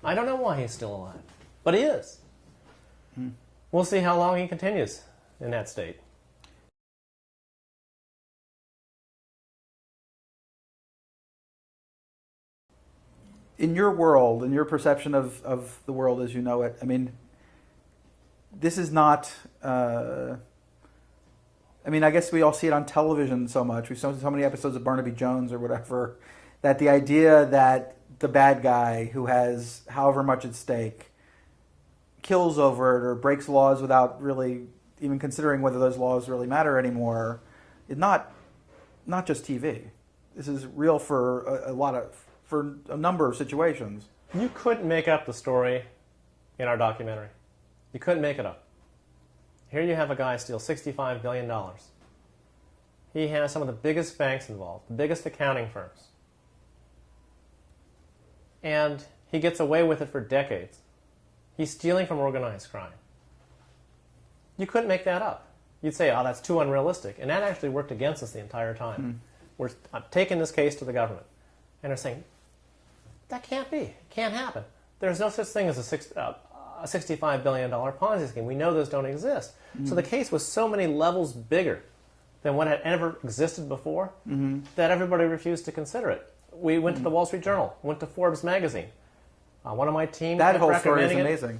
I don't know why he's still alive, but he is. We'll see how long he continues in that state. In your world, in your perception of the world as you know it, I mean, this is not... I guess we all see it on television so much. We've seen so many episodes of Barnaby Jones or whatever, that the idea that the bad guy who has however much at stake kills over it or breaks laws without really even considering whether those laws really matter anymore is not just TV. This is real for for a number of situations. You couldn't make up the story in our documentary. You couldn't make it up. Here you have a guy steal $65 billion. He has some of the biggest banks involved, the biggest accounting firms. And he gets away with it for decades. He's stealing from organized crime. You couldn't make that up. You'd say, oh, that's too unrealistic. And that actually worked against us the entire time. We're taking this case to the government. And they're saying, that can't be. It can't happen. There's no such thing as a $65 billion Ponzi scheme. We know those don't exist. So the case was so many levels bigger than what had ever existed before that everybody refused to consider it. We went to the Wall Street Journal, went to Forbes magazine. One of my team that whole story is it. amazing.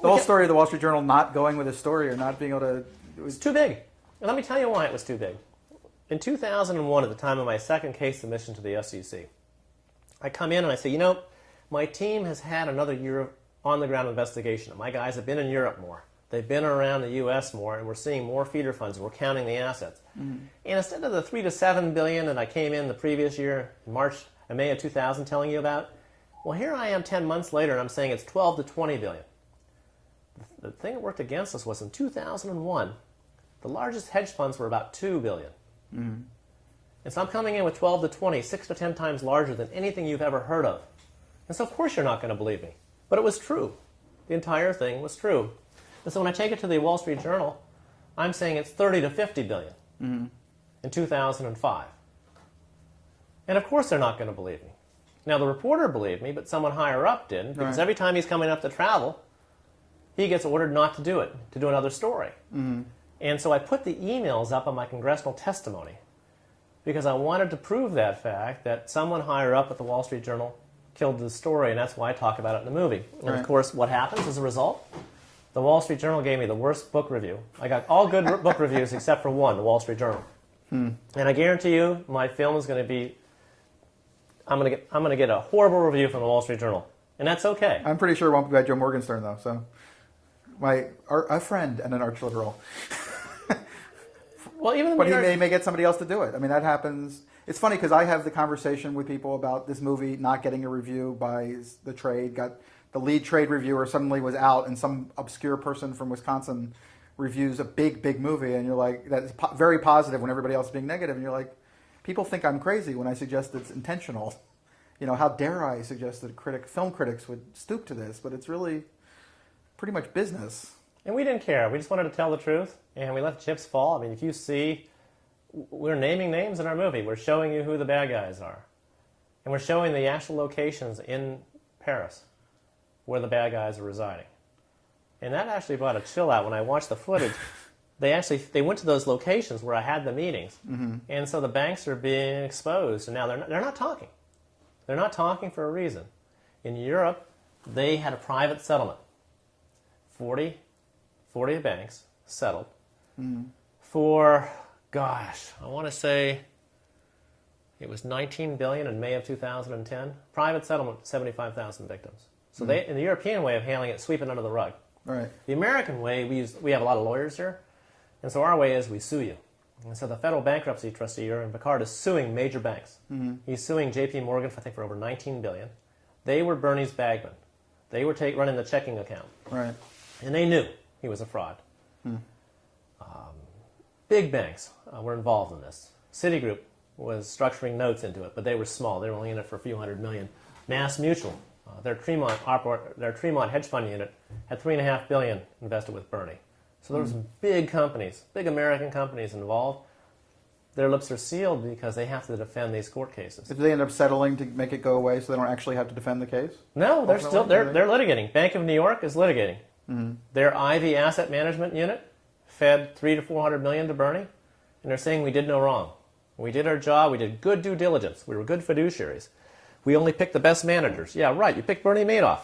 The whole story of the Wall Street Journal not going with a story or not being able to... It was too big. And let me tell you why it was too big. In 2001, at the time of my second case submission to the SEC, I come in and I say, my team has had another year of on-the-ground investigation. My guys have been in Europe more. They've been around the U.S. more, and we're seeing more feeder funds. We're counting the assets. And instead of the $3 to $7 billion that I came in the previous year, in May of 2000, telling you about, well, here I am 10 months later, and I'm saying it's 12 to 20 billion. The thing that worked against us was in 2001, the largest hedge funds were about $2 billion. And so I'm coming in with 12 to 20, 6 to 10 times larger than anything you've ever heard of. And so of course you're not going to believe me. But it was true. The entire thing was true. And so when I take it to the Wall Street Journal, I'm saying it's 30 to 50 billion in 2005. And of course they're not going to believe me. Now the reporter believed me, but someone higher up didn't, because every time he's coming up to travel, he gets ordered not to do it, to do another story. And so I put the emails up on my congressional testimony because I wanted to prove that fact, that someone higher up at the Wall Street Journal killed the story, and that's why I talk about it in the movie. And of course, what happens as a result? The Wall Street Journal gave me the worst book review. I got all good book reviews except for one, the Wall Street Journal. And I guarantee you, my film is going to be, I'm going to get a horrible review from the Wall Street Journal, and that's okay. I'm pretty sure it won't be by Joe Morgenstern, though. So, a friend and an arch liberal. Well, even but he may get somebody else to do it. I mean, that happens. It's funny because I have the conversation with people about this movie not getting a review by the trade. Got the lead trade reviewer suddenly was out, and some obscure person from Wisconsin reviews a big movie, and you're like, that's very positive when everybody else is being negative, and you're like, people think I'm crazy when I suggest it's intentional. How dare I suggest that film critics would stoop to this? But it's really pretty much business. And we didn't care. We just wanted to tell the truth, and we let the chips fall. I mean, if you see, we're naming names in our movie. We're showing you who the bad guys are. And we're showing the actual locations in Paris where the bad guys are residing. And that actually brought a chill out when I watched the footage. They went to those locations where I had the meetings. And so the banks are being exposed, and now they're not talking. They're not talking for a reason. In Europe, they had a private settlement. 40 banks settled for, I want to say it was $19 billion in May of 2010. Private settlement, 75,000 victims. So they, in the European way of handling it, sweep it under the rug. Right. The American way, we have a lot of lawyers here, and so our way is we sue you. And so the federal bankruptcy trustee, Irving Picard, is suing major banks. He's suing J.P. Morgan, I think, for over $19 billion. They were Bernie's bagmen. They were running the checking account. Right. And they knew he was a fraud. Big banks were involved in this. Citigroup was structuring notes into it, but they were small. They were only in it for a few $100 million. Mass Mutual, their Tremont hedge fund unit, had $3.5 billion invested with Bernie. So there were some big companies, big American companies involved. their lips are sealed because they have to defend these court cases. Did they end up settling to make it go away so they don't actually have to defend the case? No, they're litigating. Bank of New York is litigating. Mm-hmm. Their Ivy Asset Management unit fed $300 to $400 million to Bernie, and they're saying we did no wrong. We did our job. We did good due diligence. We were good fiduciaries. We only picked the best managers. Yeah, right. You picked Bernie Madoff.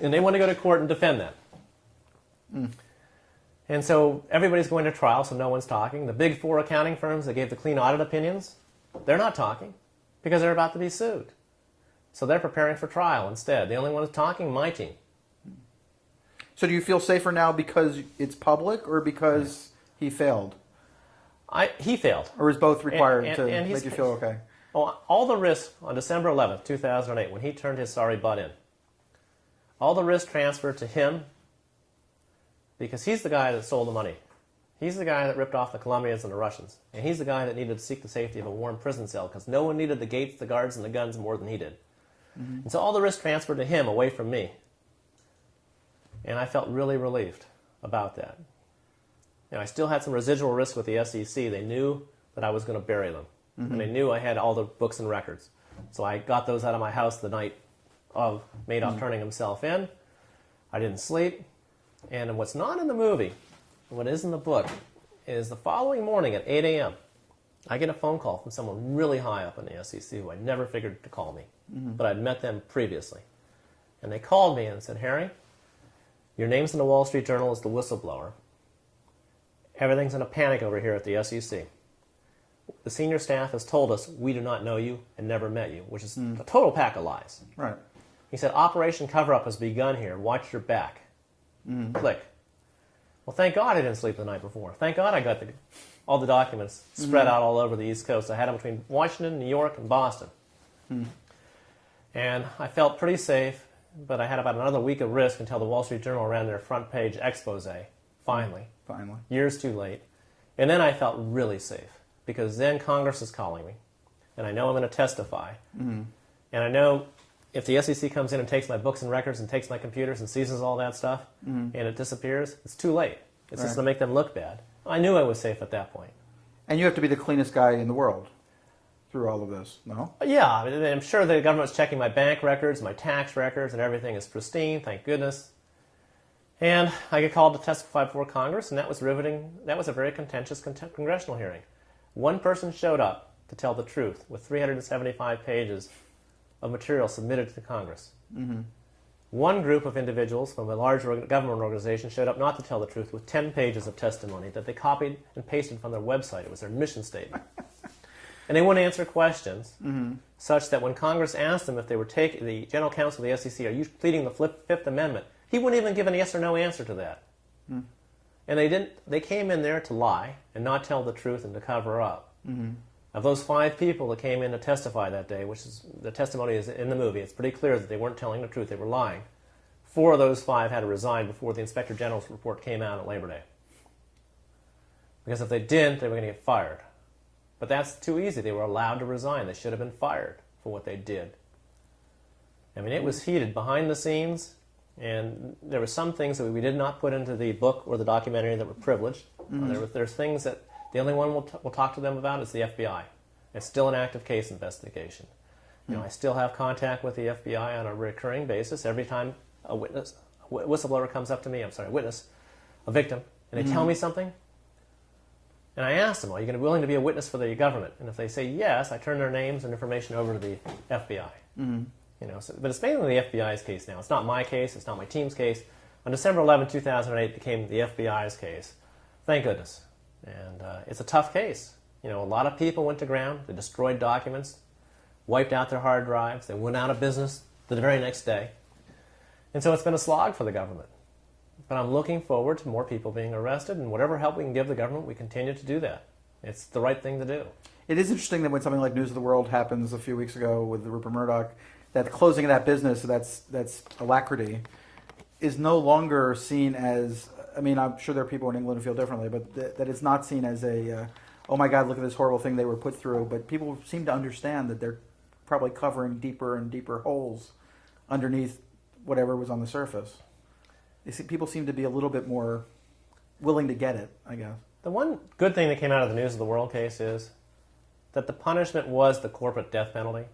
And they want to go to court and defend that. Mm. And so everybody's going to trial, so no one's talking. The big four accounting firms that gave the clean audit opinions, they're not talking because they're about to be sued. So they're preparing for trial instead. The only one who's talking, my team. So do you feel safer now because it's public or because he failed? He failed. Or is both required to make you feel okay? Oh, all the risk on December 11th, 2008, when he turned his sorry butt in, all the risk transferred to him because he's the guy that sold the money. He's the guy that ripped off the Colombians and the Russians. And he's the guy that needed to seek the safety of a warm prison cell because no one needed the gates, the guards, and the guns more than he did. Mm-hmm. And so all the risk transferred to him away from me. And I felt really relieved about that. And I still had some residual risk with the SEC. They knew that I was going to bury them. Mm-hmm. And they knew I had all the books and records. So I got those out of my house the night of Madoff turning himself in. I didn't sleep. And what's not in the movie, what is in the book, is the following morning at 8 a.m., I get a phone call from someone really high up in the SEC who I never figured to call me. Mm-hmm. But I'd met them previously. And they called me and said, Harry, your name's in the Wall Street Journal as the whistleblower. Everything's in a panic over here at the SEC. The senior staff has told us we do not know you and never met you, which is a total pack of lies. Right. He said, Operation Cover-Up has begun here. Watch your back. Click. Well, thank God I didn't sleep the night before. Thank God I got all the documents spread out all over the East Coast. I had them between Washington, New York, and Boston. And I felt pretty safe, but I had about another week of risk until the Wall Street Journal ran their front page expose, finally. Years too late. And then I felt really safe, because then Congress is calling me, and I know I'm going to testify. And I know if the SEC comes in and takes my books and records and takes my computers and seizes all that stuff, and it disappears, it's too late. It's just going to make them look bad. I knew I was safe at that point. And you have to be the cleanest guy in the world through all of this, no? Yeah, I'm sure the government's checking my bank records, my tax records, and everything is pristine, thank goodness. And I get called to testify before Congress, and that was riveting. That was a very contentious congressional hearing. One person showed up to tell the truth with 375 pages of material submitted to the Congress. One group of individuals from a large government organization showed up not to tell the truth with 10 pages of testimony that they copied and pasted from their website. It was their mission statement. And they wouldn't answer questions, such that when Congress asked them if they were taking, the General Counsel of the SEC, are you pleading the Fifth Amendment? He wouldn't even give a yes or no answer to that. And they didn't. They came in there to lie and not tell the truth and to cover up. Of those 5 people that came in to testify that day, which is the testimony is in the movie, it's pretty clear that they weren't telling the truth, they were lying. 4 of those 5 had to resign before the Inspector General's report came out at Labor Day. Because if they didn't, they were going to get fired. But that's too easy. They were allowed to resign. They should have been fired for what they did. I mean, it was heated behind the scenes, and there were some things that we did not put into the book or the documentary that were privileged. There's things that the only one we'll talk to them about is the FBI. It's still an active case investigation. You know, I still have contact with the FBI on a recurring basis. Every time a whistleblower comes up to me, a victim, and they tell me something, and I ask them, are you going to be willing to be a witness for the government? And if they say yes, I turn their names and information over to the FBI. You know, but it's mainly the FBI's case now. It's not my case. It's not my team's case. On December 11, 2008, it became the FBI's case. Thank goodness. And it's a tough case. You know, a lot of people went to ground. They destroyed documents, wiped out their hard drives. They went out of business the very next day. And so it's been a slog for the government. But I'm looking forward to more people being arrested, and whatever help we can give the government, we continue to do that. It's the right thing to do. It is interesting that when something like News of the World happens a few weeks ago with Rupert Murdoch, that the closing of that business, that's alacrity, is no longer seen as, I mean, I'm sure there are people in England who feel differently, but that it's not seen as a, oh my God, look at this horrible thing they were put through. But people seem to understand that they're probably covering deeper and deeper holes underneath whatever was on the surface. People seem to be a little bit more willing to get it, I guess. The one good thing that came out of the News of the World case is that the punishment was the corporate death penalty.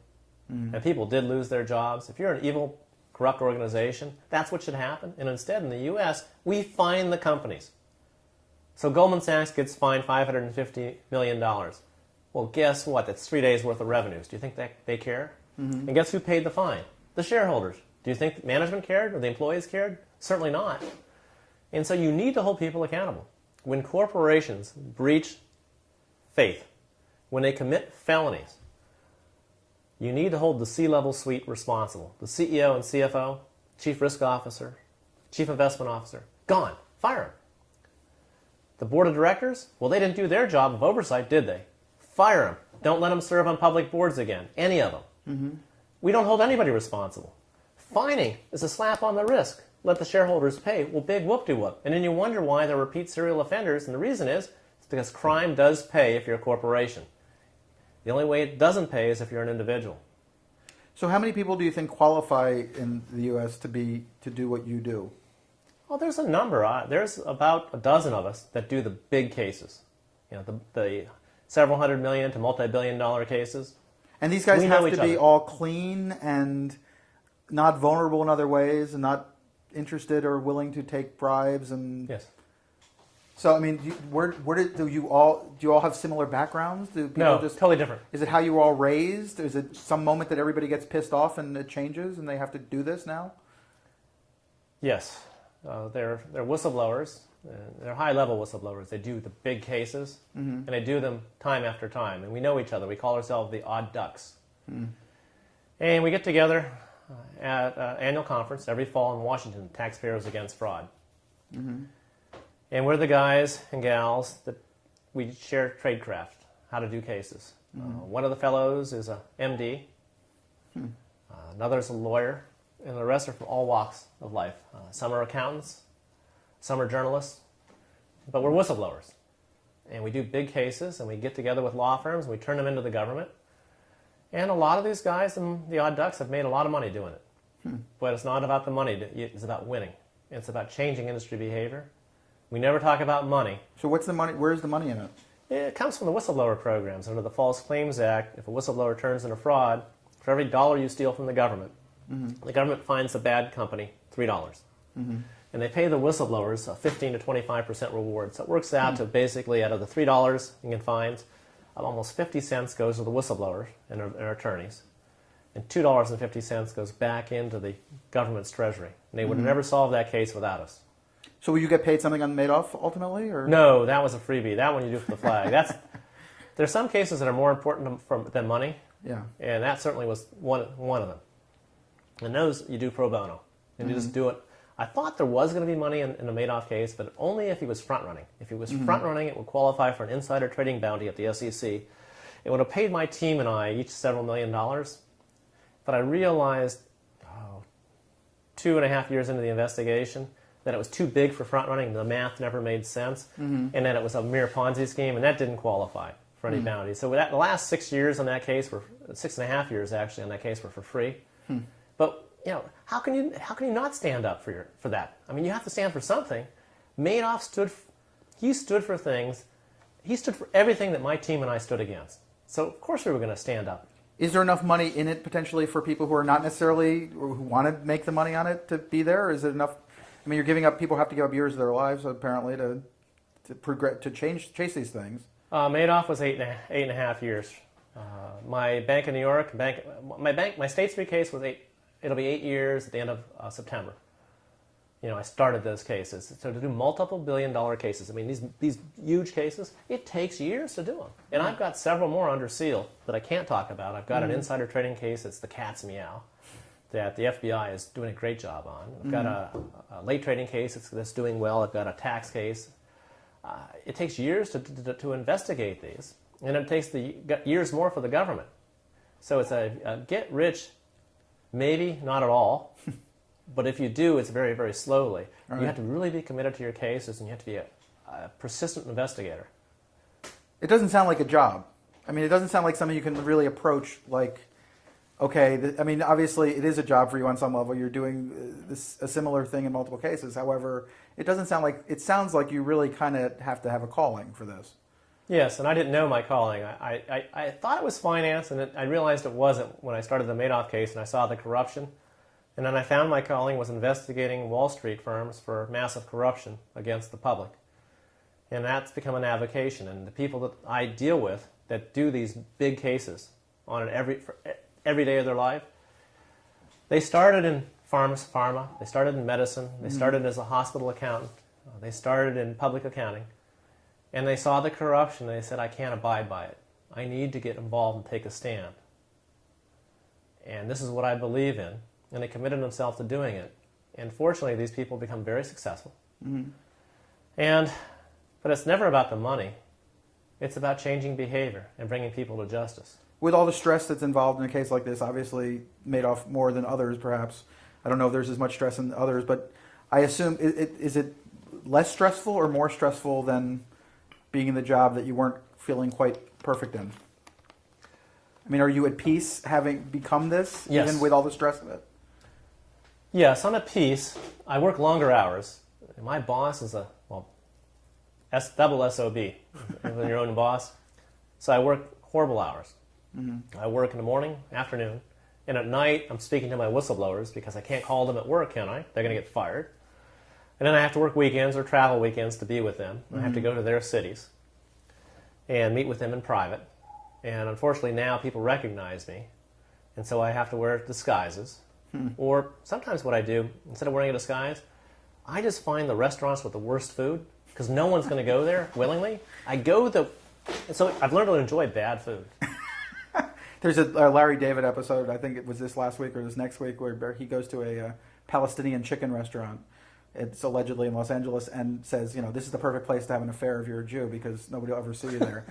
And people did lose their jobs. If you're an evil, corrupt organization, that's what should happen. And instead, in the U.S., we fine the companies. So Goldman Sachs gets fined $550 million. Well, guess what? That's 3 days' worth of revenues. Do you think that they care? And guess who paid the fine? The shareholders. Do you think management cared or the employees cared? Certainly not. And so you need to hold people accountable. When corporations breach faith, when they commit felonies, you need to hold the C-level suite responsible. The CEO and CFO, Chief Risk Officer, Chief Investment Officer, gone. Fire them. The board of directors, well, they didn't do their job of oversight, did they? Fire them. Don't let them serve on public boards again. Any of them. We don't hold anybody responsible. Fining is a slap on the wrist. Let the shareholders pay. Well, big whoop-de-whoop. And then you wonder why they're repeat serial offenders, and the reason is it's because crime does pay if you're a corporation. The only way it doesn't pay is if you're an individual. So how many people do you think qualify in the U.S. to do what you do? Well, there's a number. There's about a dozen of us that do the big cases. You know, the several hundred million to multi-billion-dollar cases. And these guys have to be all clean and not vulnerable in other ways, and not interested or willing to take bribes. And yes. So I mean, do you all have similar backgrounds? Do people no, totally different. Is it how you were all raised? Is it some moment that everybody gets pissed off and it changes and they have to do this now? Yes, they're whistleblowers. They're high-level whistleblowers. They do the big cases, and they do them time after time. And we know each other. We call ourselves the Odd Ducks. And we get together at an annual conference every fall in Washington, Taxpayers Against Fraud. And we're the guys and gals that we share tradecraft, how to do cases. One of the fellows is a MD, another is a lawyer, and the rest are from all walks of life. Some are accountants, some are journalists, but we're whistleblowers. And we do big cases, and we get together with law firms, and we turn them into the government. And a lot of these guys and the Odd Ducks have made a lot of money doing it. But it's not about the money, it's about winning. It's about changing industry behavior. We never talk about money. So what's the money? Where's the money in it? It comes from the whistleblower programs. Under the False Claims Act, if a whistleblower turns in a fraud, for every dollar you steal from the government fines the bad company $3. And they pay the whistleblowers a 15 to 25% reward. So it works out to basically, out of the $3 you can fines, almost 50 cents goes to the whistleblowers and their attorneys. And $2.50 goes back into the government's treasury. And they would have never solved that case without us. So will you get paid something on Madoff ultimately, or no? That was a freebie. That one you do for the flag. There's some cases that are more important than money. Yeah. And that certainly was one of them. And those you do pro bono, and you just do it. I thought there was going to be money in the Madoff case, but only if he was front running. If he was front running, it would qualify for an insider trading bounty at the SEC. It would have paid my team and I each several $1 million. But I realized 2.5 years into the investigation that it was too big for front running. The math never made sense, and that it was a mere Ponzi scheme, and that didn't qualify for any bounty. So the last 6 years on that case were 6.5 years actually on that case were for free. But how can you not stand up for that? I mean, you have to stand for something. Madoff stood for things. He stood for everything that my team and I stood against. So of course we were going to stand up. Is there enough money in it potentially for people who are not necessarily, or who want to make the money on it to be there? Or is it enough? I mean, you're giving up. People have to give up years of their lives apparently to chase these things. Madoff was 8.5 years. My bank in New York, my State Street case was it'll be 8 years at the end of September. I started those cases. So to do multiple billion-dollar cases, I mean, these huge cases, it takes years to do them. And I've got several more under seal that I can't talk about. I've got an insider trading case. It's the cat's meow that the FBI is doing a great job on. I've got a late trading case that's doing well. I've got a tax case. It takes years to investigate these, and it takes years more for the government. So it's a get rich, maybe not at all, but if you do, it's very, very slowly. Right. You have to really be committed to your cases, and you have to be a persistent investigator. It doesn't sound like a job. I mean, it doesn't sound like something you can really approach like okay, I mean, obviously it is a job for you on some level. You're doing a similar thing in multiple cases. However, it sounds like you really kind of have to have a calling for this. Yes, and I didn't know my calling. I thought it was finance, and I realized it wasn't when I started the Madoff case and I saw the corruption. And then I found my calling was investigating Wall Street firms for massive corruption against the public. And that's become an avocation. And the people that I deal with that do these big cases on every day of their life, they started in pharma, they started in medicine, they started as a hospital accountant, they started in public accounting, and they saw the corruption and they said, I can't abide by it. I need to get involved and take a stand. And this is what I believe in. And they committed themselves to doing it. And fortunately, these people become very successful. But it's never about the money. It's about changing behavior and bringing people to justice. With all the stress that's involved in a case like this, obviously Madoff more than others, perhaps. I don't know if there's as much stress in others, but I assume, is it less stressful or more stressful than being in the job that you weren't feeling quite perfect in? I mean, are you at peace having become this, Yes. even with all the stress of it? Yes, I'm at peace. I work longer hours. My boss is double SOB, when your own boss. So I work horrible hours. I work in the morning, afternoon, and at night I'm speaking to my whistleblowers because I can't call them at work, can I? They're going to get fired. And then I have to work weekends or travel weekends to be with them. I have to go to their cities and meet with them in private. And unfortunately now people recognize me, and so I have to wear disguises. Or sometimes what I do, instead of wearing a disguise, I just find the restaurants with the worst food, because no one's going to go there willingly. So I've learned to enjoy bad food. There's a Larry David episode, I think it was this last week or this next week, where he goes to a Palestinian chicken restaurant. It's allegedly in Los Angeles, and says, this is the perfect place to have an affair if you're a Jew, because nobody will ever see you there.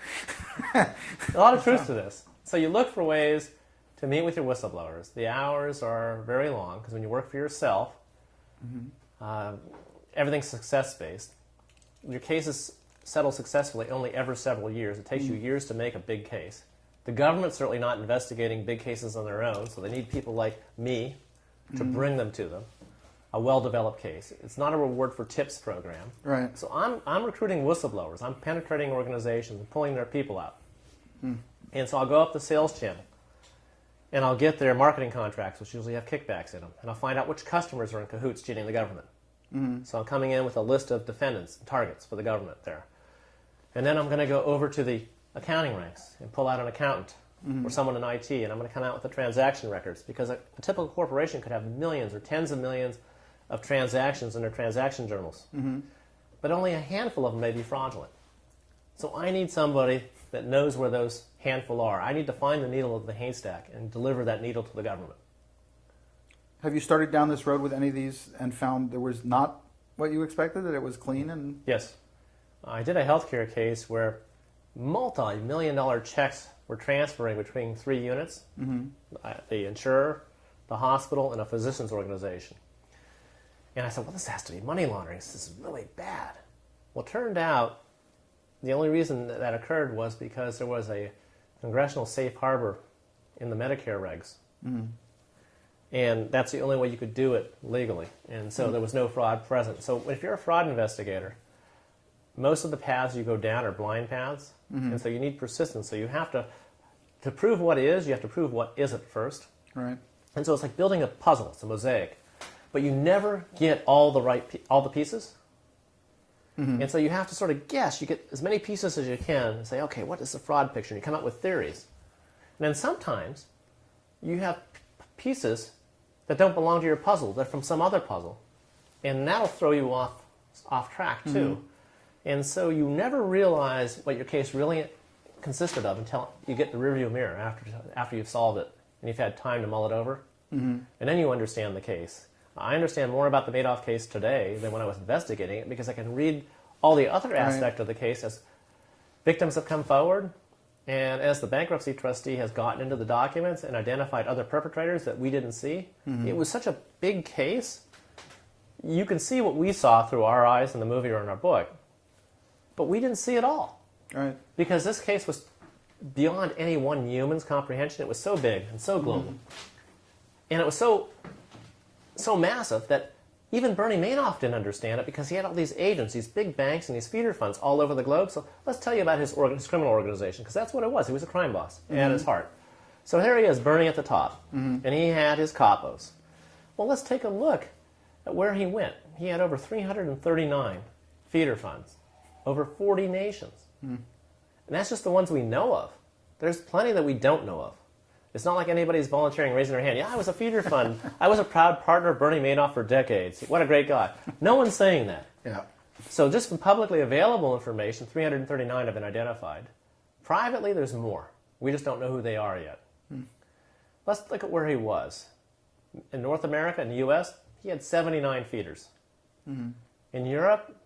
A lot of truth to this. So you look for ways to meet with your whistleblowers. The hours are very long, because when you work for yourself, everything's success-based. Your cases settle successfully only every several years. It takes you years to make a big case. The government's certainly not investigating big cases on their own, so they need people like me to bring them to them. A well-developed case. It's not a reward for tips program. Right. So I'm recruiting whistleblowers. I'm penetrating organizations and pulling their people out. And so I'll go up the sales channel, and I'll get their marketing contracts, which usually have kickbacks in them, and I'll find out which customers are in cahoots cheating the government. So I'm coming in with a list of defendants and targets for the government there. And then I'm going to go over to the accounting ranks and pull out an accountant or someone in IT, and I'm going to come out with the transaction records, because a typical corporation could have millions or tens of millions of transactions in their transaction journals. But only a handful of them may be fraudulent. So I need somebody that knows where those handful are. I need to find the needle of the haystack and deliver that needle to the government. Have you started down this road with any of these and found there was not what you expected, that it was clean? And Yes. I did a healthcare case where multi-million-dollar checks were transferring between 3 units, the insurer, the hospital, and a physician's organization. And I said, well, this has to be money laundering. This is really bad. Well, it turned out the only reason that occurred was because there was a congressional safe harbor in the Medicare regs. And that's the only way you could do it legally. And so there was no fraud present. So if you're a fraud investigator, most of the paths you go down are blind paths. And so you need persistence. So you have to prove what is, you have to prove what isn't first. right. And so it's like building a puzzle. It's a mosaic. But you never get all the pieces. And so you have to sort of guess. You get as many pieces as you can and say, okay, what is the fraud picture? And you come up with theories. And then sometimes you have pieces that don't belong to your puzzle. They're from some other puzzle. And that'll throw you off track, too. And so you never realize what your case really consisted of until you get the rearview mirror after you've solved it and you've had time to mull it over. And then you understand the case. I understand more about the Madoff case today than when I was investigating it, because I can read all the other aspect of the case as victims have come forward, and as the bankruptcy trustee has gotten into the documents and identified other perpetrators that we didn't see. It was such a big case. You can see what we saw through our eyes in the movie or in our book, but we didn't see it all. Right. Because this case was beyond any one human's comprehension. It was so big and so global. And it was so massive that even Bernie Madoff didn't understand it because he had all these agents, these big banks and these feeder funds all over the globe. So let's tell you about his criminal organization, because that's what it was. He was a crime boss at his heart. So here he is, Bernie at the top, and he had his capos. Well, let's take a look at where he went. He had over 339 feeder funds, over 40 nations. And that's just the ones we know of. There's plenty that we don't know of. It's not like anybody's volunteering, raising their hand. Yeah, I was a feeder fund. I was a proud partner of Bernie Madoff for decades. What a great guy. No one's saying that. Yeah. So just from publicly available information, 339 have been identified. Privately, there's more. We just don't know who they are yet. Let's look at where he was. In North America, in the U.S., he had 79 feeders. In Europe,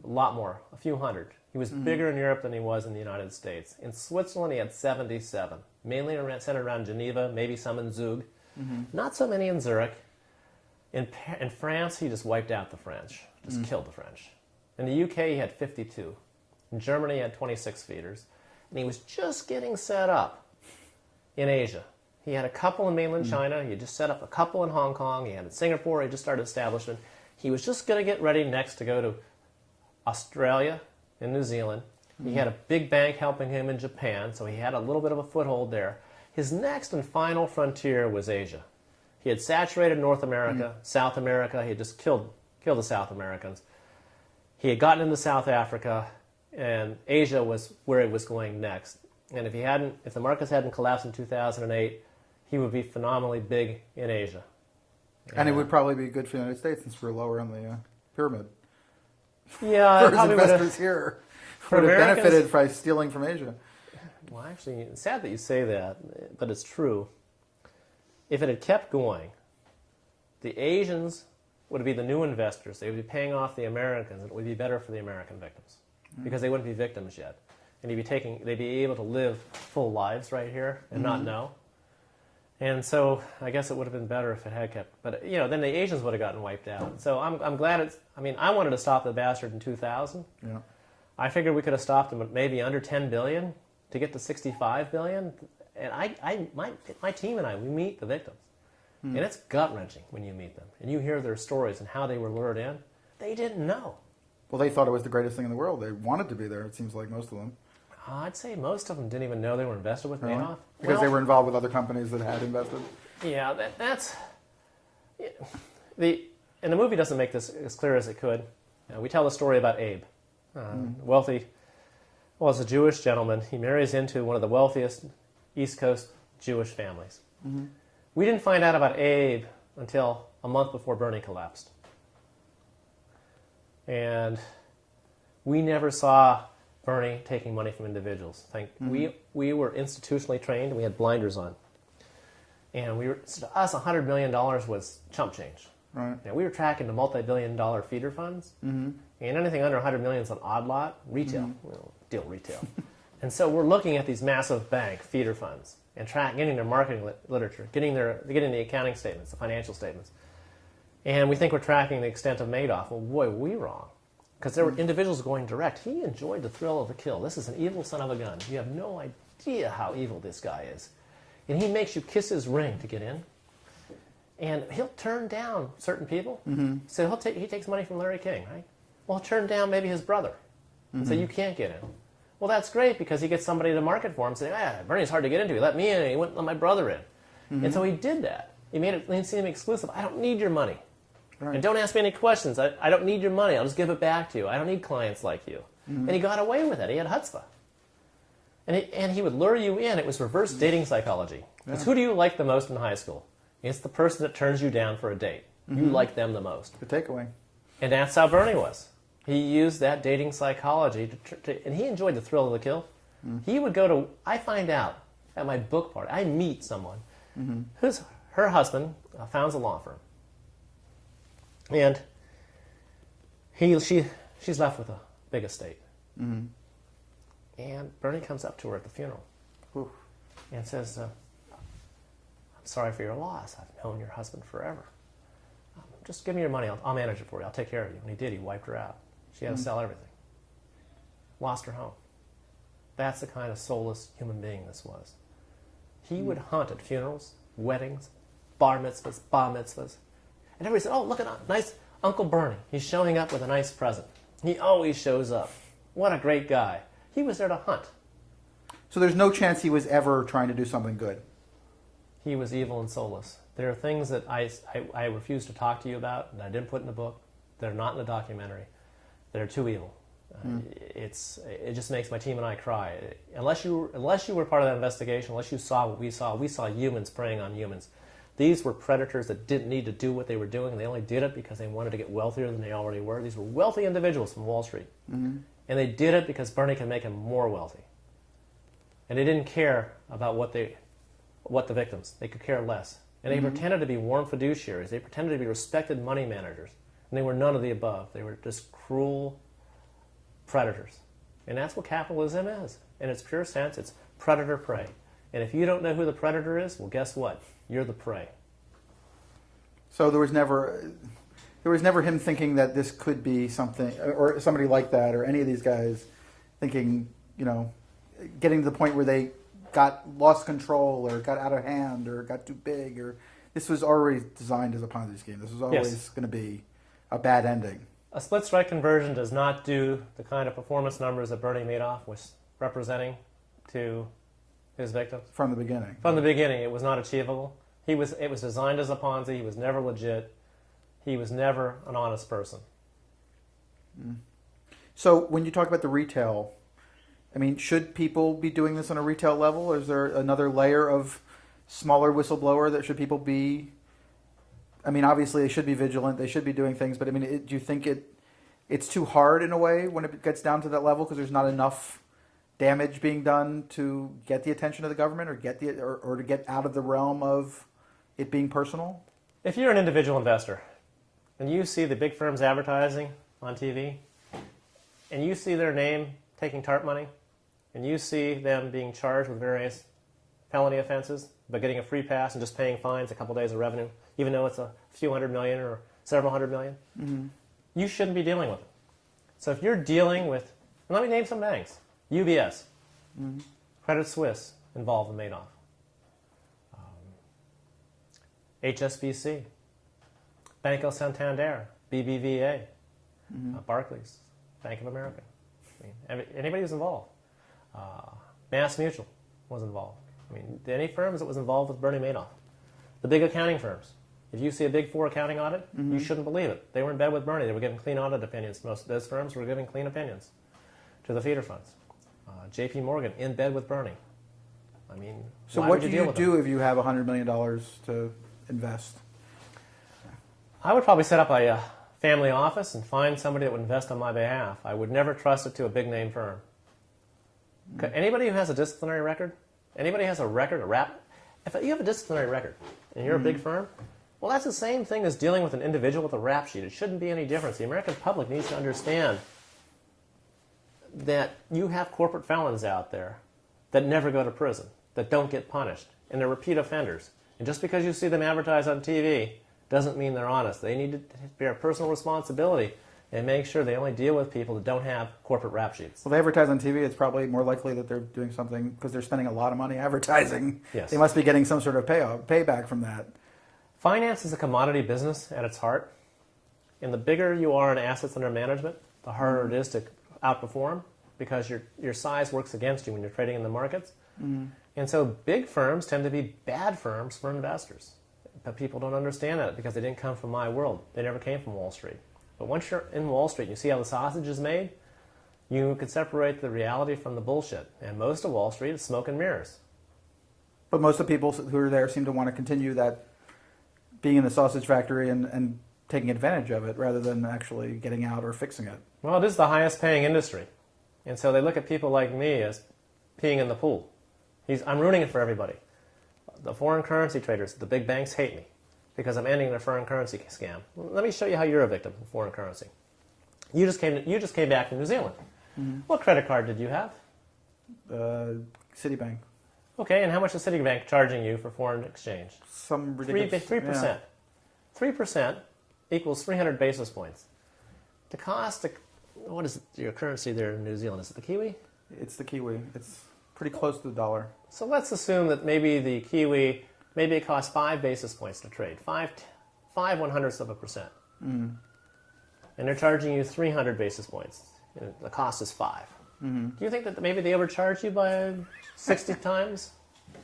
a lot more, a few hundred. He was bigger in Europe than he was in the United States. In Switzerland, he had 77, mainly centered around Geneva, maybe some in Zug. Not so many in Zurich. In France, he just wiped out the French, just killed the French. In the UK, he had 52. In Germany, he had 26 feeders. And he was just getting set up in Asia. He had a couple in mainland China. He had just set up a couple in Hong Kong. He had in Singapore. He just started establishment. He was just going to get ready next to go to Australia and New Zealand. He had a big bank helping him in Japan, so he had a little bit of a foothold there. His next and final frontier was Asia. He had saturated North America, South America. He had just killed the South Americans. He had gotten into South Africa, and Asia was where he was going next. And if the markets hadn't collapsed in 2008, he would be phenomenally big in Asia. And it would probably be good for the United States since we're lower on the pyramid. Yeah, for his investors here would have benefited by stealing from Asia. Well, actually, it's sad that you say that, but it's true. If it had kept going, the Asians would be the new investors. They would be paying off the Americans, and it would be better for the American victims because they wouldn't be victims yet, and they'd be able to live full lives right here and not know. And so I guess it would have been better if it had kept. But then the Asians would have gotten wiped out. So I'm glad it's. I mean, I wanted to stop the bastard in 2000. Yeah. I figured we could have stopped him at maybe under 10 billion to get to 65 billion. And my team and I, we meet the victims, and it's gut wrenching when you meet them and you hear their stories and how they were lured in. They didn't know. Well, they thought it was the greatest thing in the world. They wanted to be there. It seems like most of them. I'd say most of them didn't even know they were invested with Madoff. Because they were involved with other companies that had invested? Yeah, that's... And the movie doesn't make this as clear as it could. We tell the story about Abe, wealthy... Well, as a Jewish gentleman, he marries into one of the wealthiest East Coast Jewish families. We didn't find out about Abe until a month before Bernie collapsed. And we never saw Bernie taking money from individuals. We were institutionally trained, and we had blinders on. And to us, $100 million was chump change. Right. Now, we were tracking the multi-billion-dollar feeder funds, and anything under $100 million is an odd lot, retail. Deal retail. And so we're looking at these massive bank feeder funds and getting their marketing literature, getting the accounting statements, the financial statements. And we think we're tracking the extent of Madoff. Well, boy, were we wrong. Because there were individuals going direct. He enjoyed the thrill of the kill. This is an evil son of a gun. You have no idea how evil this guy is. And he makes you kiss his ring to get in. And he'll turn down certain people. So he takes money from Larry King, right? Well, he'll turn down maybe his brother. And say, you can't get in. Well, that's great because he gets somebody to market for him saying, Bernie's hard to get into. He let me in and he wouldn't let my brother in. And so he did that. He made it seem exclusive. I don't need your money. Right. And don't ask me any questions. I don't need your money. I'll just give it back to you. I don't need clients like you. And he got away with it. He had chutzpah. And he would lure you in. It was reverse dating psychology. It's who do you like the most in high school? It's the person that turns you down for a date. You like them the most. The takeaway. And that's how Bernie was. He used that dating psychology, and he enjoyed the thrill of the kill. He would go to, I find out at my book party, I meet someone her husband founds a law firm. And she's left with a big estate. And Bernie comes up to her at the funeral and says, I'm sorry for your loss. I've known your husband forever. Just give me your money. I'll manage it for you. I'll take care of you. And he did. He wiped her out. She had to sell everything. Lost her home. That's the kind of soulless human being this was. He would hunt at funerals, weddings, bar mitzvahs, and everybody said, "Oh, look at that nice Uncle Bernie. He's showing up with a nice present. He always shows up. What a great guy." He was there to hunt. So there's no chance he was ever trying to do something good. He was evil and soulless. There are things that I refuse to talk to you about, and I didn't put in the book. They're not in the documentary. They're too evil. It just makes my team and I cry. Unless you were part of that investigation, unless you saw what we saw humans preying on humans. These were predators that didn't need to do what they were doing. They only did it because they wanted to get wealthier than they already were. These were wealthy individuals from Wall Street. And they did it because Bernie could make them more wealthy. And they didn't care about what the victims. They could care less. And they pretended to be warm fiduciaries. They pretended to be respected money managers. And they were none of the above. They were just cruel predators. And that's what capitalism is. In its pure sense, it's predator-prey. And if you don't know who the predator is, well, guess what? You're the prey. So there was never him thinking that this could be something, or somebody like that, or any of these guys thinking, getting to the point where they lost control, or got out of hand, or got too big, or this was already designed as a Ponzi scheme. This was always going to be a bad ending. A split strike conversion does not do the kind of performance numbers that Bernie Madoff was representing to his victims. From the beginning. From the beginning, it was not achievable. It was designed as a Ponzi. He was never legit. He was never an honest person. So when you talk about the retail, should people be doing this on a retail level? Or is there another layer of smaller whistleblower that should people be? Obviously they should be vigilant. They should be doing things. But do you think it's too hard in a way when it gets down to that level because there's not enough damage being done to get the attention of the government, or to get out of the realm of it being personal? If you're an individual investor and you see the big firms advertising on TV, and you see their name taking TARP money, and you see them being charged with various felony offenses, but getting a free pass and just paying fines, a couple days of revenue, even though it's a few $100 million or several $100 million, you shouldn't be dealing with it. So if you're dealing with, and let me name some banks: UBS, Credit Suisse involved in Madoff, HSBC, Banco Santander, BBVA, Barclays, Bank of America. Anybody who's involved. Mass Mutual was involved. Any firms that was involved with Bernie Madoff. The big accounting firms. If you see a Big Four accounting audit, you shouldn't believe it. They were in bed with Bernie. They were giving clean audit opinions. Most of those firms were giving clean opinions to the feeder funds. JP Morgan in bed with Bernie. So what do you do if you have $100 million to invest? I would probably set up a family office and find somebody that would invest on my behalf. I would never trust it to a big name firm. Anybody who has a disciplinary record, anybody who has a record, if you have a disciplinary record and you're a big firm, well, that's the same thing as dealing with an individual with a rap sheet. It shouldn't be any difference. The American public needs to understand that you have corporate felons out there that never go to prison, that don't get punished, and they're repeat offenders. And just because you see them advertised on TV doesn't mean they're honest. They need to bear personal responsibility and make sure they only deal with people that don't have corporate rap sheets. Well, they advertise on TV, it's probably more likely that they're doing something because they're spending a lot of money advertising. Yes. They must be getting some sort of payback from that. Finance is a commodity business at its heart. And the bigger you are in assets under management, the harder it is to outperform because your size works against you when you're trading in the markets. And so big firms tend to be bad firms for investors. But people don't understand that because they didn't come from my world. They never came from Wall Street. But once you're in Wall Street and you see how the sausage is made, you can separate the reality from the bullshit. And most of Wall Street is smoke and mirrors. But most of the people who are there seem to want to continue that being in the sausage factory and taking advantage of it rather than actually getting out or fixing it. Well, it is the highest paying industry. And so they look at people like me as peeing in the pool. I'm ruining it for everybody. The foreign currency traders, the big banks hate me because I'm ending their foreign currency scam. Let me show you how you're a victim of foreign currency. You just came back from New Zealand. What credit card did you have? Citibank. Okay, and how much is Citibank charging you for foreign exchange? Some ridiculous... 3%. Yeah. 3% equals 300 basis points. The cost, what is your currency there in New Zealand? Is it the Kiwi? It's the Kiwi. It's pretty close to the dollar. So let's assume that maybe the Kiwi, maybe it costs 5 basis points to trade, 0.05%. And they're charging you 300 basis points. And the cost is 5. Do you think that maybe they overcharged you by 60 times?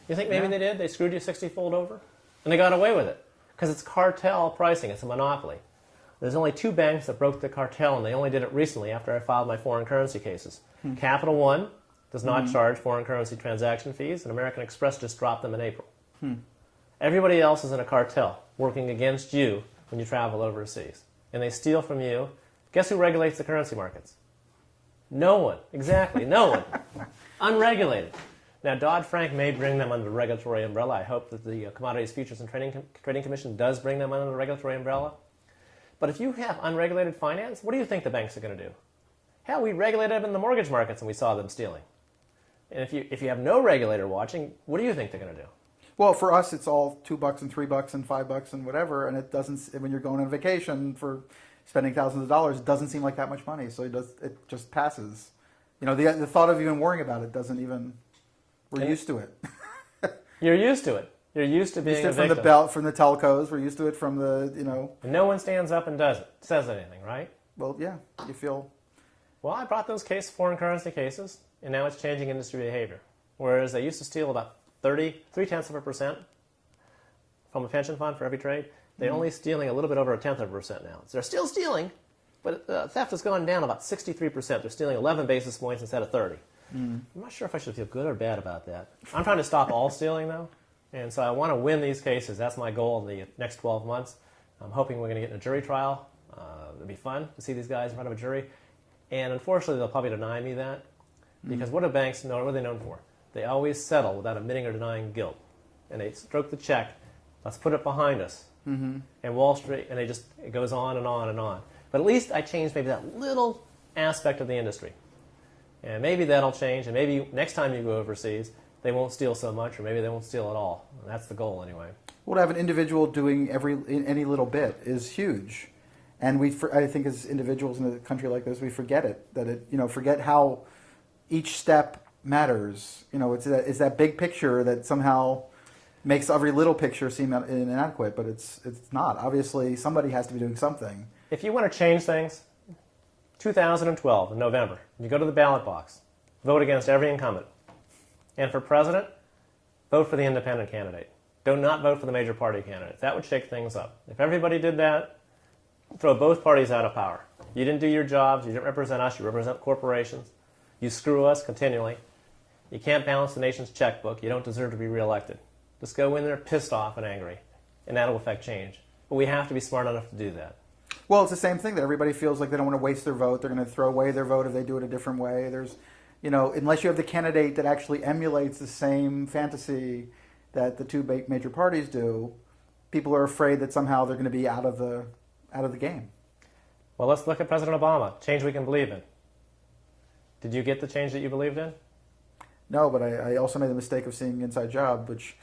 You think maybe they did? They screwed you 60-fold over? And they got away with it. Because it's cartel pricing. It's a monopoly. There's only 2 banks that broke the cartel, and they only did it recently after I filed my foreign currency cases. Capital One does not charge foreign currency transaction fees, and American Express just dropped them in April. Everybody else is in a cartel working against you when you travel overseas. And they steal from you. Guess who regulates the currency markets? No one. Exactly, no one. Unregulated. Now, Dodd-Frank may bring them under the regulatory umbrella. I hope that the Commodities Futures and Trading Commission does bring them under the regulatory umbrella. But if you have unregulated finance, what do you think the banks are going to do? Hell, we regulated them in the mortgage markets and we saw them stealing. And if you have no regulator watching, what do you think they're going to do? Well, for us, it's all $2 and $3 and $5 and whatever, and it doesn't. When you're going on vacation for spending thousands of dollars, it doesn't seem like that much money. So it just passes. You know, the thought of even worrying about it doesn't even. We're used to it. You're used to it. You're used to being a victim. From the telcos. We're used to it from the, And no one stands up and says anything, right? Well, yeah, you feel. Well, I brought those foreign currency cases, and now it's changing industry behavior. Whereas they used to steal about 0.3% from a pension fund for every trade, they're only stealing a little bit over 0.1% now. So they're still stealing, but theft has gone down about 63%. They're stealing 11 basis points instead of 30. I'm not sure if I should feel good or bad about that. I'm trying to stop all stealing, though, and so I want to win these cases. That's my goal in the next 12 months. I'm hoping we're going to get in a jury trial. It'll be fun to see these guys in front of a jury. And unfortunately, they'll probably deny me that, because what do banks know? What are they known for? They always settle without admitting or denying guilt. And they stroke the check. Let's put it behind us. And Wall Street, and it goes on and on and on. But at least I changed maybe that little aspect of the industry. And maybe that'll change, and maybe next time you go overseas, they won't steal so much, or maybe they won't steal at all. And that's the goal anyway. Well, to have an individual doing any little bit is huge. And I think as individuals in a country like this, we forget it. Forget how each step matters. It's that big picture that somehow makes every little picture seem inadequate, but it's not. Obviously, somebody has to be doing something. If you want to change things, 2012 in November, you go to the ballot box, vote against every incumbent. And for president, vote for the independent candidate. Do not vote for the major party candidates. That would shake things up. If everybody did that, throw both parties out of power. You didn't do your jobs. You didn't represent us. You represent corporations. You screw us continually. You can't balance the nation's checkbook. You don't deserve to be reelected. Just go in there pissed off and angry, and that'll affect change. But we have to be smart enough to do that. Well, it's the same thing that everybody feels like they don't want to waste their vote. They're going to throw away their vote if they do it a different way. There's, unless you have the candidate that actually emulates the same fantasy that the two major parties do, people are afraid that somehow they're going to be out of the game. Well, let's look at President Obama. Change we can believe in. Did you get the change that you believed in? No, but I also made the mistake of seeing Inside Job, which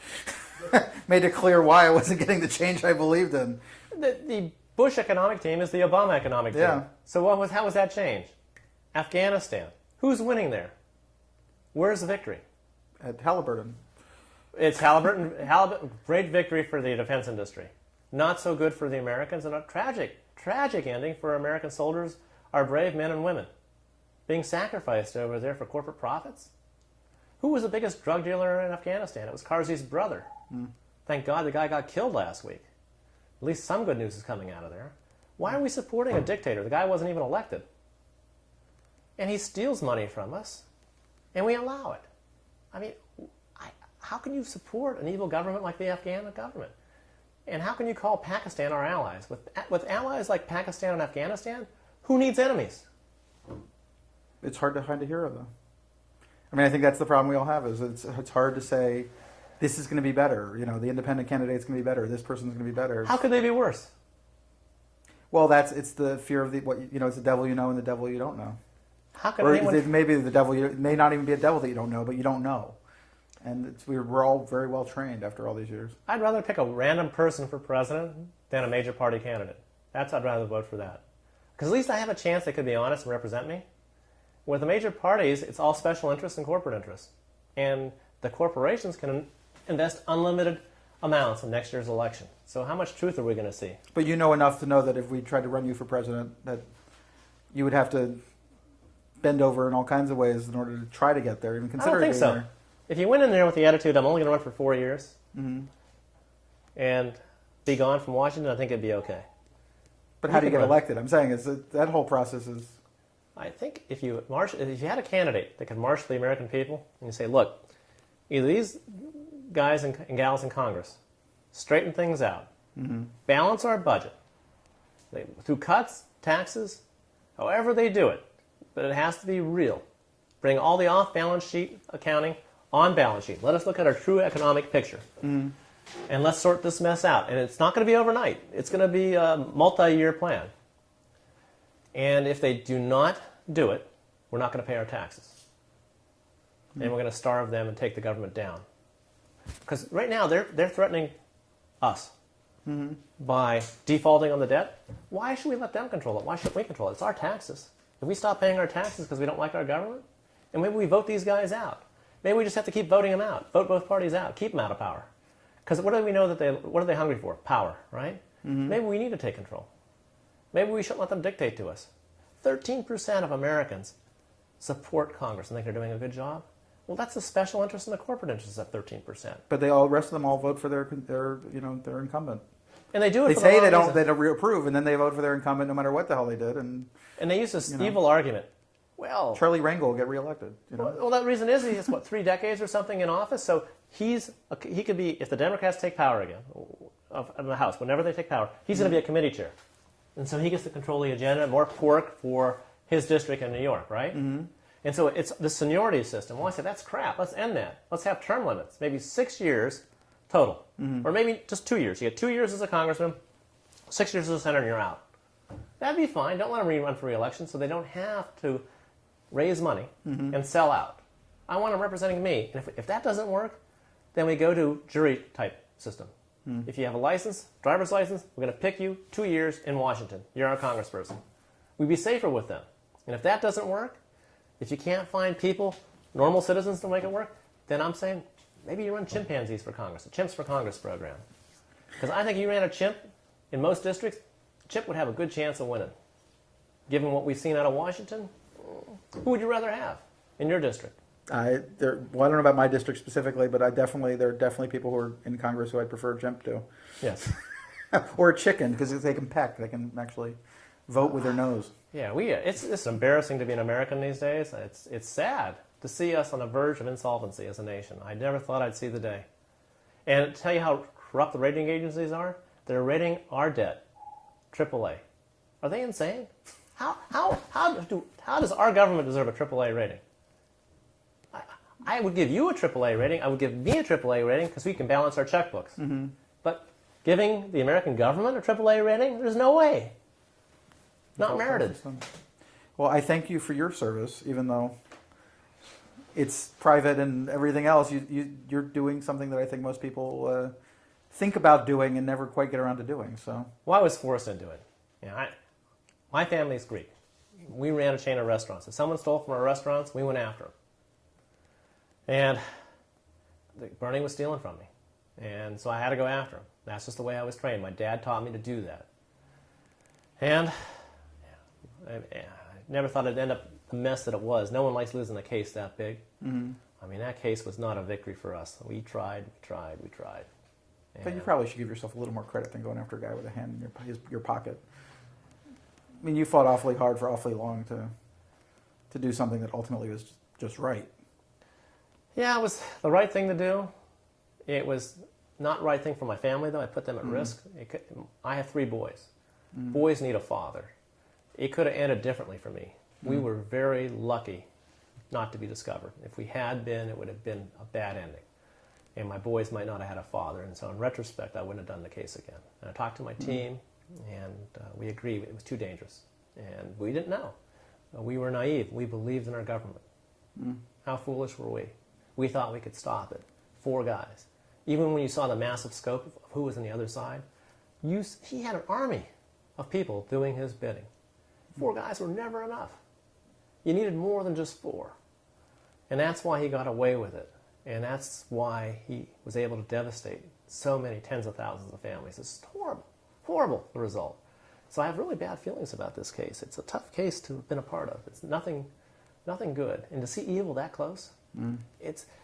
made it clear why I wasn't getting the change I believed in. The Bush economic team is the Obama economic team. Yeah. So how was that change? Afghanistan. Who's winning there? Where's the victory? At Halliburton. It's Halliburton. Great victory for the defense industry. Not so good for the Americans, and a tragic ending for American soldiers, our brave men and women, being sacrificed over there for corporate profits. Who was the biggest drug dealer in Afghanistan? It was Karzai's brother. Thank God the guy got killed last week. At least some good news is coming out of there. Why are we supporting a dictator? The guy wasn't even elected. And he steals money from us, and we allow it. I mean, how can you support an evil government like the Afghan government? And how can you call Pakistan our allies? With allies like Pakistan and Afghanistan, who needs enemies? It's hard to find a hero, though. I mean, I think that's the problem we all have, is it's hard to say, this is going to be better. The independent candidate's going to be better. This person's going to be better. How could they be worse? Well, it's the fear of it's the devil you know and the devil you don't know. How could anyone... Maybe the devil, it may not even be a devil that you don't know, but you don't know. And we're all very well trained after all these years. I'd rather pick a random person for president than a major party candidate. I'd rather vote for that. Because at least I have a chance they could be honest and represent me. With the major parties, it's all special interests and corporate interests. And the corporations can invest unlimited amounts in next year's election. So how much truth are we going to see? But you know enough to know that if we tried to run you for president, that you would have to bend over in all kinds of ways in order to try to get there, even consider I don't think getting so. there. If you went in there with the attitude, I'm only going to run for 4 years and be gone from Washington, I think it'd be okay. But how do you get elected? I'm saying is that whole process is... I think if you had a candidate that could marshal the American people and you say, look, either these guys and gals in Congress straighten things out, balance our budget, through cuts, taxes, however they do it, but it has to be real. Bring all the off-balance sheet accounting on balance sheet. Let us look at our true economic picture. And let's sort this mess out. And it's not going to be overnight. It's going to be a multi-year plan. And if they do not do it, we're not going to pay our taxes. And we're going to starve them and take the government down. Because right now they're threatening us by defaulting on the debt. Why should we let them control it? Why shouldn't we control it? It's our taxes. If we stop paying our taxes because we don't like our government, and maybe we vote these guys out. Maybe we just have to keep voting them out. Vote both parties out. Keep them out of power. Because what do we know what are they hungry for? Power, right? Maybe we need to take control. Maybe we shouldn't let them dictate to us. 13% of Americans support Congress and think they're doing a good job. Well, that's the special interest and the corporate interest at 13%. But the rest of them all vote for their incumbent. And they do it. They for say the they don't approve, and then they vote for their incumbent no matter what the hell they did. And they use this evil argument. Well, Charlie Rangel will get reelected. Well, that reason is he has 3 decades or something in office. So he could be, if the Democrats take power again of the House, whenever they take power, he's going to be a committee chair, and so he gets to control the agenda, more pork for his district in New York, right? And so it's the seniority system. Well, I said that's crap. Let's end that. Let's have term limits, maybe 6 years total, or maybe just 2 years. You get 2 years as a congressman, 6 years as a senator, and you're out. That'd be fine. Don't let them run for re-election, so they don't have to raise money and sell out. I want them representing me. And if that doesn't work, then we go to jury type system. If you have a license, driver's license, we're going to pick you 2 years in Washington. You're our congressperson. We'd be safer with them. And if that doesn't work, if you can't find people, normal citizens to make it work, then I'm saying maybe you run chimpanzees for Congress, a Chimps for Congress program. Because I think you ran a chimp in most districts, chimp would have a good chance of winning. Given what we've seen out of Washington, who would you rather have in your district? I don't know about my district specifically, but there are definitely people who are in Congress who I'd prefer a chimp to. Yes. Or a chicken, because if they can peck, they can actually vote with their nose. Yeah, it's embarrassing to be an American these days. It's sad to see us on the verge of insolvency as a nation. I never thought I'd see the day. And to tell you how corrupt the rating agencies are, they're rating our debt AAA. Are they insane? How does our government deserve a AAA rating? I would give you a AAA rating. I would give me a AAA rating because we can balance our checkbooks. But giving the American government a AAA rating, there's no way. Not merited. Well, I thank you for your service, even though it's private and everything else. You're doing something that I think most people think about doing and never quite get around to doing. So, well, I was forced into it. My family's Greek. We ran a chain of restaurants. If someone stole from our restaurants, we went after them. And Bernie was stealing from me. And so I had to go after him. That's just the way I was trained. My dad taught me to do that. And I never thought it'd end up the mess that it was. No one likes losing a case that big. I mean, that case was not a victory for us. We tried. But you probably should give yourself a little more credit than going after a guy with a hand in your pocket. I mean, you fought awfully hard for awfully long to do something that ultimately was just right. Yeah, it was the right thing to do. It was not the right thing for my family, though. I put them at risk. I have 3 boys. Boys need a father. It could have ended differently for me. We were very lucky not to be discovered. If we had been, it would have been a bad ending. And my boys might not have had a father. And so in retrospect, I wouldn't have done the case again. And I talked to my team, and we agreed it was too dangerous. And we didn't know. We were naive. We believed in our government. How foolish were we? We thought we could stop it. 4 guys. Even when you saw the massive scope of who was on the other side, he had an army of people doing his bidding. 4 guys were never enough. You needed more than just 4. And that's why he got away with it. And that's why he was able to devastate so many tens of thousands of families. It's horrible, horrible, the result. So I have really bad feelings about this case. It's a tough case to have been a part of. It's nothing good. And to see evil that close,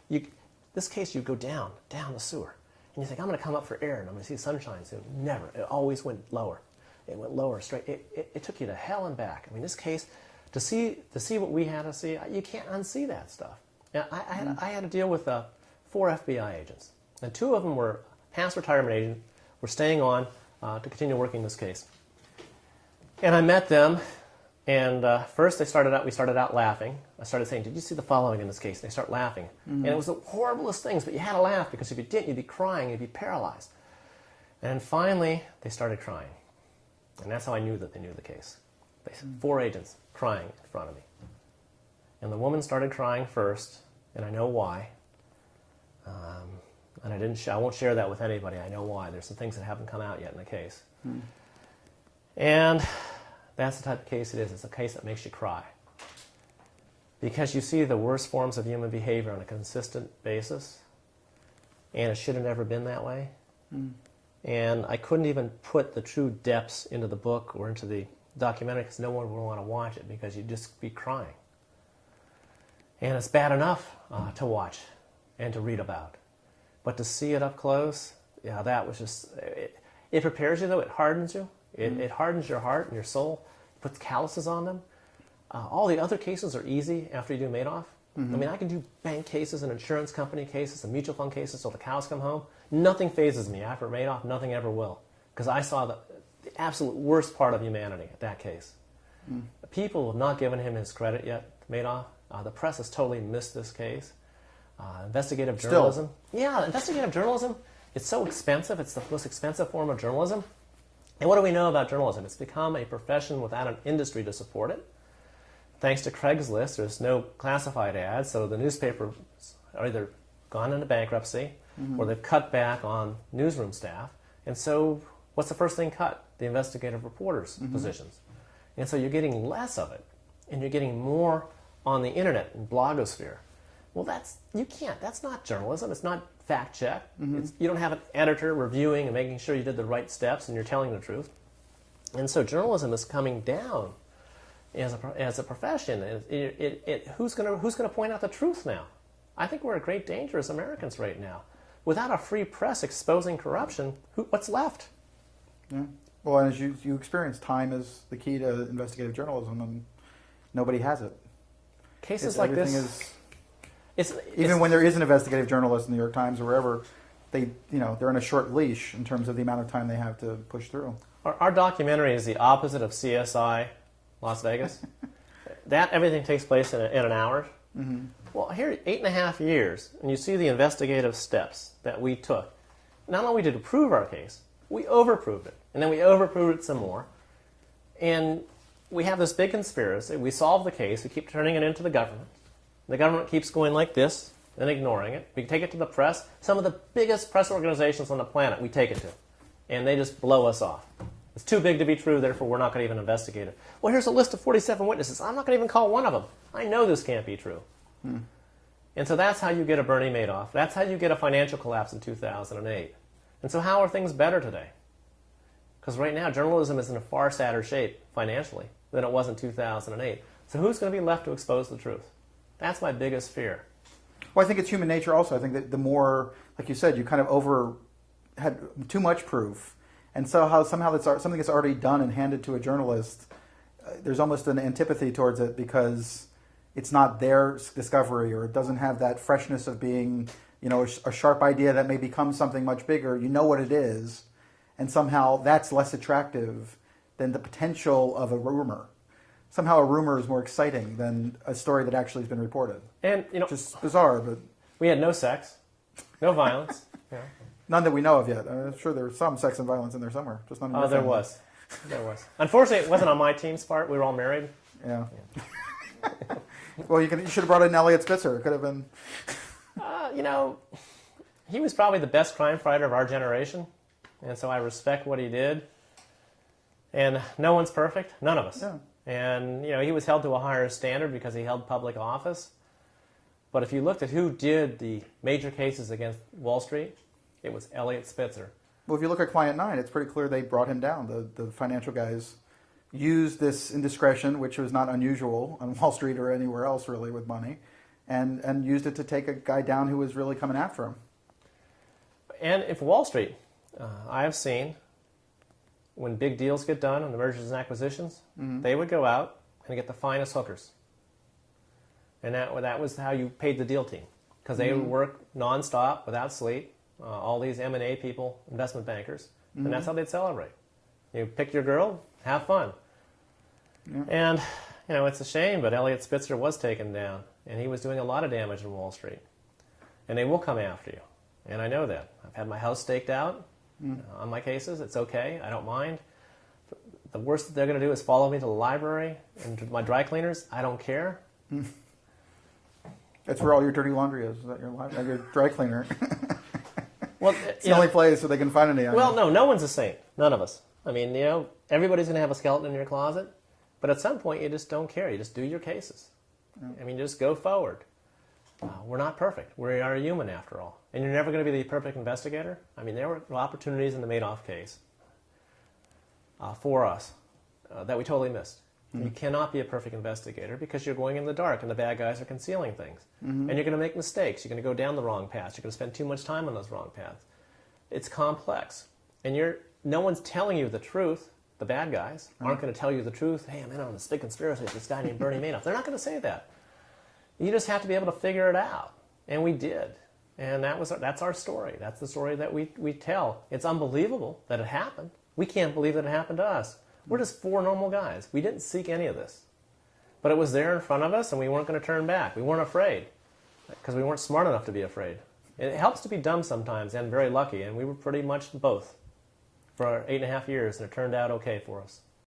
this case, you go down the sewer. And you think, I'm going to come up for air and I'm going to see sunshine soon. Never. It always went lower. It went lower, straight. It took you to hell and back. I mean, this case, to see what we had to see, you can't unsee that stuff. Now, I had to deal with 4 FBI agents. And 2 of them were past retirement agents, were staying on to continue working this case. And I met them, and first we started out laughing. I started saying, did you see the following in this case? And they start laughing. And it was the horriblest things, but you had to laugh, because if you didn't, you'd be crying, you'd be paralyzed. And finally, they started crying. And that's how I knew that they knew the case. 4 agents crying in front of me. And the woman started crying first, and I know why. And I won't share that with anybody. I know why. There's some things that haven't come out yet in the case. And that's the type of case it is. It's a case that makes you cry. Because you see the worst forms of human behavior on a consistent basis, and it should have never been that way. And I couldn't even put the true depths into the book or into the documentary, because no one would want to watch it, because you'd just be crying. And it's bad enough to watch and to read about. But to see it up close, yeah, that was just... It prepares you, though. It hardens you. It hardens your heart and your soul. It puts calluses on them. All the other cases are easy after you do Madoff. I mean, I can do bank cases and insurance company cases and mutual fund cases till the cows come home. Nothing phases me after Madoff. Nothing ever will. Because I saw the absolute worst part of humanity at that case. People have not given him his credit yet, Madoff. The press has totally missed this case. Investigative journalism. Yeah, investigative journalism, it's so expensive. It's the most expensive form of journalism. And what do we know about journalism? It's become a profession without an industry to support it. Thanks to Craigslist, there's no classified ads, so the newspapers are either gone into bankruptcy or they've cut back on newsroom staff. And so what's the first thing cut? The investigative reporters' positions. And so you're getting less of it, and you're getting more on the internet and blogosphere. Well, that's not journalism. It's not fact check. You don't have an editor reviewing and making sure you did the right steps and you're telling the truth. And so journalism is coming down as a profession. Who's going to point out the truth now? I think we're in great danger as Americans right now. Without a free press exposing corruption, what's left? Yeah. Well, as you experience, time is the key to investigative journalism, and nobody has it. Cases like this. Even when there is an investigative journalist in the New York Times or wherever, they're on a short leash in terms of the amount of time they have to push through. Our documentary is the opposite of CSI Las Vegas. Everything takes place in an hour. Well, here, 8.5 years, and you see the investigative steps that we took. Not only did we prove our case, we overproved it. And then we overproved it some more. And we have this big conspiracy. We solve the case. We keep turning it into the government. The government keeps going like this and ignoring it. We take it to the press. Some of the biggest press organizations on the planet we take it to. And they just blow us off. It's too big to be true, therefore we're not going to even investigate it. Well, here's a list of 47 witnesses. I'm not going to even call one of them. I know this can't be true. And so that's how you get a Bernie Madoff. That's how you get a financial collapse in 2008. And so how are things better today? Because right now, journalism is in a far sadder shape financially than it was in 2008. So who's going to be left to expose the truth? That's my biggest fear. Well, I think it's human nature also. I think that the more, like you said, you kind of had too much proof. And so somehow that's something that's already done and handed to a journalist, there's almost an antipathy towards it because it's not their discovery, or it doesn't have that freshness of being, a sharp idea that may become something much bigger. You know what it is, and somehow that's less attractive than the potential of a rumor. Somehow a rumor is more exciting than a story that actually has been reported. And just bizarre, but we had no sex, no violence. None that we know of yet. I'm sure there was some sex and violence in there somewhere. Just none. There was. Unfortunately, it wasn't on my team's part. We were all married. Yeah. Well, you should have brought in Elliot Spitzer. It could have been. He was probably the best crime fighter of our generation, and so I respect what he did. And no one's perfect. None of us. Yeah. And, he was held to a higher standard because he held public office. But if you looked at who did the major cases against Wall Street, it was Elliot Spitzer. Well, if you look at Client 9, it's pretty clear they brought him down. The financial guys used this indiscretion, which was not unusual on Wall Street or anywhere else really with money, and used it to take a guy down who was really coming after him. And if Wall Street, I have seen, when big deals get done on the mergers and acquisitions, they would go out and get the finest hookers. And that was how you paid the deal team, because they would work nonstop without sleep, all these M&A people, investment bankers, and that's how they'd celebrate. You pick your girl, have fun. Yeah. And, it's a shame, but Elliot Spitzer was taken down, and he was doing a lot of damage in Wall Street. And they will come after you, and I know that. I've had my house staked out on my cases. It's okay. I don't mind. The worst that they're going to do is follow me to the library and to my dry cleaners. I don't care. That's where all your dirty laundry is that your dry cleaner? Well, it's the only place where they can find any. Well, no one's a saint. None of us. I mean, everybody's going to have a skeleton in your closet, but at some point you just don't care. You just do your cases. Yeah. I mean, just go forward. We're not perfect. We are human after all. And you're never going to be the perfect investigator. I mean, there were opportunities in the Madoff case for us that we totally missed. You cannot be a perfect investigator because you're going in the dark and the bad guys are concealing things. And you're going to make mistakes. You're going to go down the wrong paths. You're going to spend too much time on those wrong paths. It's complex. And no one's telling you the truth. The bad guys aren't going to tell you the truth. Hey, I'm in on this big conspiracy with this guy named Bernie Madoff. They're not going to say that. You just have to be able to figure it out. And we did. And that's our story. That's the story that we tell. It's unbelievable that it happened. We can't believe that it happened to us. We're just four normal guys. We didn't seek any of this. But it was there in front of us, and we weren't going to turn back. We weren't afraid because we weren't smart enough to be afraid. It helps to be dumb sometimes and very lucky, and we were pretty much both for 8.5 years, and it turned out okay for us.